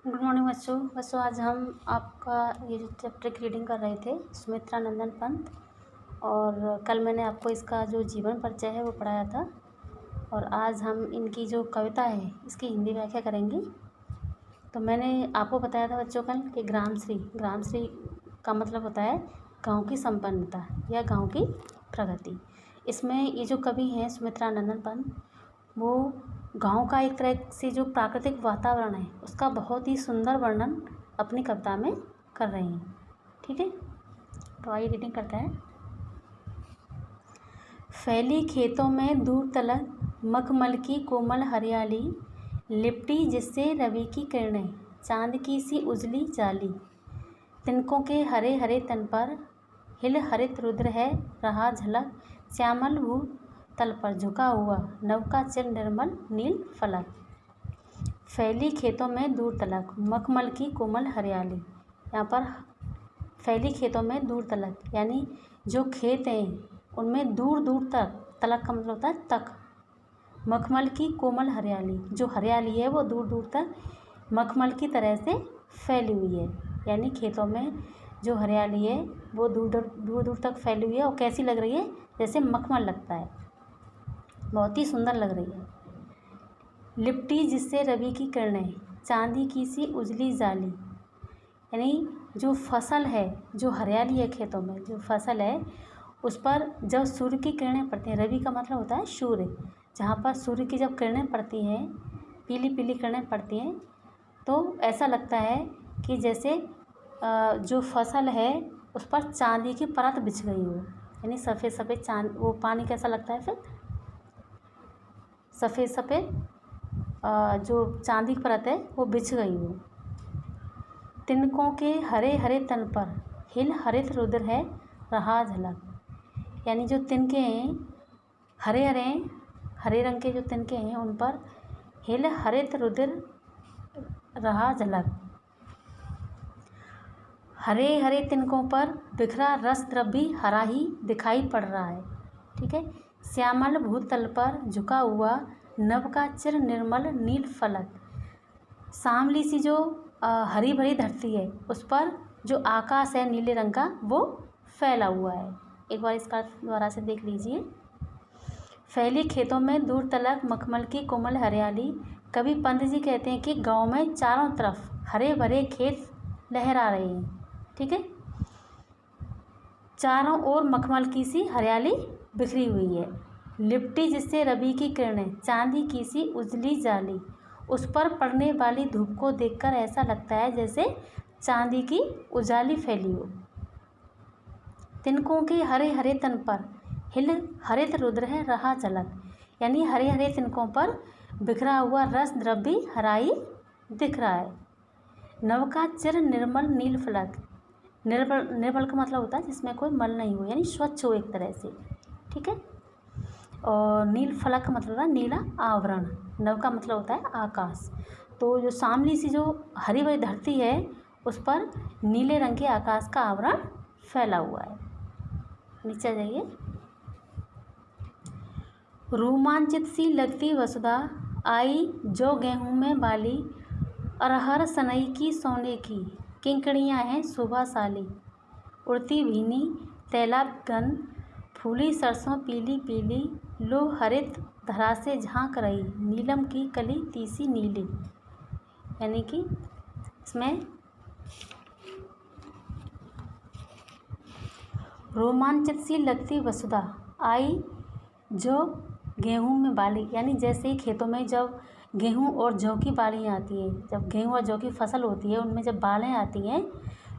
Good morning बच्चों आज हम आपका ये जो चैप्टर की रीडिंग कर रहे थे सुमित्रा नंदन पंत। और कल मैंने आपको इसका जो जीवन परिचय है वो पढ़ाया था। और आज हम इनकी जो कविता है इसकी हिंदी व्याख्या करेंगे। तो मैंने आपको बताया था बच्चों कल कि ग्रामश्री का मतलब होता है गांव की संपन्नता या गांव की प्रगति। इसमें ये जो कवि हैं सुमित्रा नंदन पंत, वो गांव का एक तरह से जो प्राकृतिक वातावरण है उसका बहुत ही सुंदर वर्णन अपनी कविता में कर रहे हैं। ठीक है, तो आइए रीडिंग करते हैं। फैली खेतों में दूर तलक मखमल की कोमल हरियाली, लिपटी जिससे रवि की किरणें चांद की सी उजली जाली। तिनकों के हरे हरे तन पर हिल हरित रुद्र है रहा झलक, श्यामल भू तल पर झुका हुआ नव का चिर निर्मल नील फलक। फैली खेतों में दूर तलक मखमल की कोमल हरियाली। यहाँ पर फैली खेतों में दूर तलक यानी जो खेत हैं उनमें दूर दूर तक, तलक का मतलब होता है तक, मखमल की कोमल हरियाली, जो हरियाली है वो दूर दूर तक मखमल की तरह से फैली हुई है। यानी खेतों में जो हरियाली है वो दूर दूर तक फैली हुई है और कैसी लग रही है, जैसे मखमल लगता है, बहुत ही सुंदर लग रही है। लिपटी जिससे रवि की किरणें चांदी की सी उजली जाली, यानी जो फसल है, जो हरियाली है खेतों में, जो फसल है उस पर जब सूर्य की किरणें पड़ती हैं, रवि का मतलब होता है सूर्य, जहाँ पर सूर्य की जब किरणें पड़ती हैं, पीली पीली किरणें पड़ती हैं, तो ऐसा लगता है कि जैसे जो फसल है उस पर चांदी की परत बिछ गई हो। यानी सफ़ेद सफ़ेद चांद, वो पानी कैसा लगता है फिर, सफ़ेद सफ़ेद जो चांदी की परत है वो बिछ गई हो। तिनकों के हरे हरे तन पर हिल हरित रुद्र है रहा झलक, यानी जो तिनके हैं हरे रंग के जो तिनके हैं उन पर हिल हरित रुद्र रहा झलक। हरे हरे तिनकों पर बिखरा रस द्रव्य हरा ही दिखाई पड़ रहा है। ठीक है, श्यामल भूतल पर झुका हुआ नभ का चिर निर्मल नील फलक। सांवली सी जो हरी भरी धरती है उस पर जो आकाश है नीले रंग का वो फैला हुआ है। एक बार इसका दोबारा से देख लीजिए। फैली खेतों में दूर तलक मखमल की कोमल हरियाली। कवि पंत जी कहते हैं कि गांव में चारों तरफ हरे भरे खेत लहरा रहे हैं। ठीक है, चारों ओर मखमल की सी हरियाली बिखरी हुई है। लिपटी जिससे रवि की किरणें चांदी की सी उजली जाली, उस पर पड़ने वाली धूप को देखकर ऐसा लगता है जैसे चांदी की उजाली फैली हो। तिनकों के हरे हरे तन पर हिल हरित रुद्र है रहा झलक, यानी हरे हरे तिनकों पर बिखरा हुआ रस द्रव्य हराई दिख रहा है। नव का चिर निर्मल नील फलक, निर्मल का मतलब होता है जिसमें कोई मल नहीं हो, यानी स्वच्छ हो एक तरह से। ठीक है, और नील फलक का मतलब होता है नीला आवरण। नव का मतलब होता है आकाश। तो जो सामने सी जो हरी भरी धरती है उस पर नीले रंग के आकाश का आवरण फैला हुआ है। नीचे जाइए। रोमांचित सी लगती वसुधा आई जो गेहूं में बाली, अरहर सनई की सोने की किंकड़ियाँ हैं शोभाशाली। उड़ती भीनी तैलाब गंध फूली सरसों पीली पीली, लो हरित धरा से झांक रही नीलम की कली तीसी नीली। यानी कि इसमें रोमांचित सी लगती वसुधा आई जो गेहूं में बाली, यानी जैसे ही खेतों में जब गेहूं और जौ की बालियाँ आती हैं, जब गेहूं और जौ की फसल होती है उनमें जब बालें आती हैं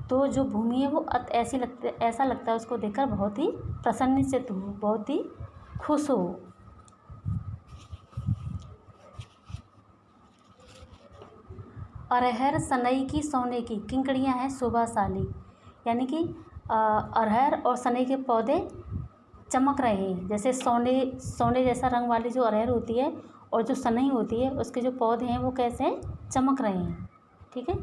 तो जो भूमि है वो ऐसा लगता है उसको देखकर बहुत ही प्रसन्नचित्त हो, बहुत ही खुश हो। अरहर सनई की सोने की किंकड़ियाँ हैं शोभाशाली, यानी कि अरहर और सनई के पौधे चमक रहे हैं, जैसे सोने जैसा रंग वाली जो अरहर होती है और जो सनई होती है उसके जो पौधे हैं वो कैसे चमक रहे हैं। ठीक है,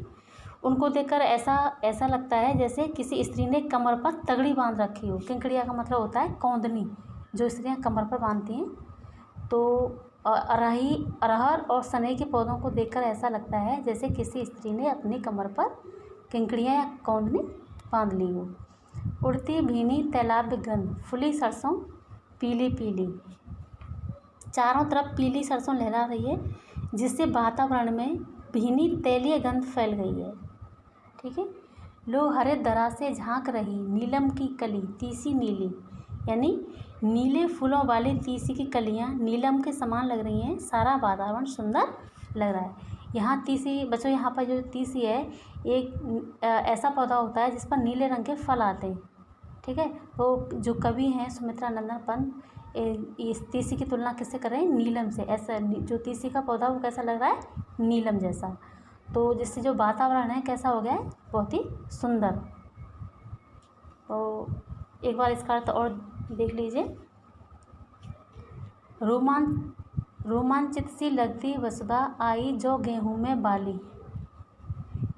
उनको देखकर ऐसा लगता है जैसे किसी स्त्री ने कमर पर तगड़ी बांध रखी हो। किंकड़िया का मतलब होता है कौंदनी, जो स्त्रियां कमर पर बांधती हैं। तो और अरहर और सनई के पौधों को देखकर ऐसा लगता है जैसे किसी स्त्री ने अपनी कमर पर किंकड़ियाँ या कौंधनी बांध ली हो। उड़ती भीनी तैलाब गंध, फुली सरसों पीली पीली। चारों तरफ पीली सरसों लहरा रही है जिससे वातावरण में भीनी तैलीय गंध फैल गई है। ठीक है। लो हरे दरा से झांक रही नीलम की कली तीसी नीली, यानी नीले फूलों वाली तीसी की कलियां नीलम के समान लग रही हैं। सारा वातावरण सुंदर लग रहा है। यहाँ तीसी बच्चों, यहाँ पर जो तीसी है एक ऐसा पौधा होता है जिस पर नीले रंग के फल आते हैं। ठीक है। वो जो कवि हैं सुमित्रा नंदन पंत इस तीसी की तुलना किससे कर रहे हैं? नीलम से। ऐसा जो तीसी का पौधा वो कैसा लग रहा है? नीलम जैसा। तो जिससे जो वातावरण है कैसा हो गया है? बहुत ही सुंदर। तो एक बार इसका अर्थ और देख लीजिए। रोमांचित सी लगती वसुधा आई जो गेहूं में बाली।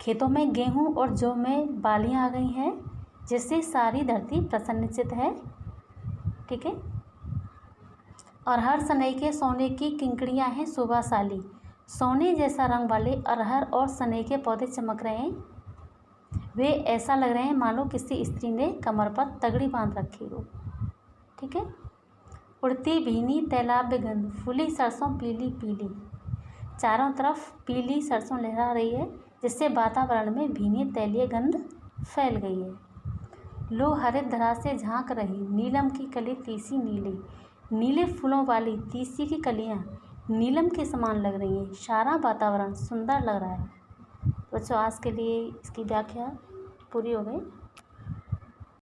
खेतों में गेहूं और जौ में बालियां आ गई हैं जिससे सारी धरती प्रसन्नचित है। ठीक है। और हर सनई के सोने की किंकड़ियां हैं शोभाशाली। सोने जैसा रंग वाले अरहर और सनई के पौधे चमक रहे हैं। वे ऐसा लग रहे हैं मानो किसी स्त्री ने कमर पर तगड़ी बांध रखी हो। ठीक है। उड़ती भीनी तैलाब गंध, फूली सरसों पीली पीली। चारों तरफ पीली सरसों लहरा रही है जिससे वातावरण में भीनी तैलीय गंध फैल गई है। लो हरे धरा से झांक रही नीलम की कली तीसी नीली, नीले फूलों वाली तीसी की कलियां नीलम के समान लग रही हैं। सारा वातावरण सुंदर लग रहा है। बच्चों आज के लिए इसकी व्याख्या पूरी हो गई।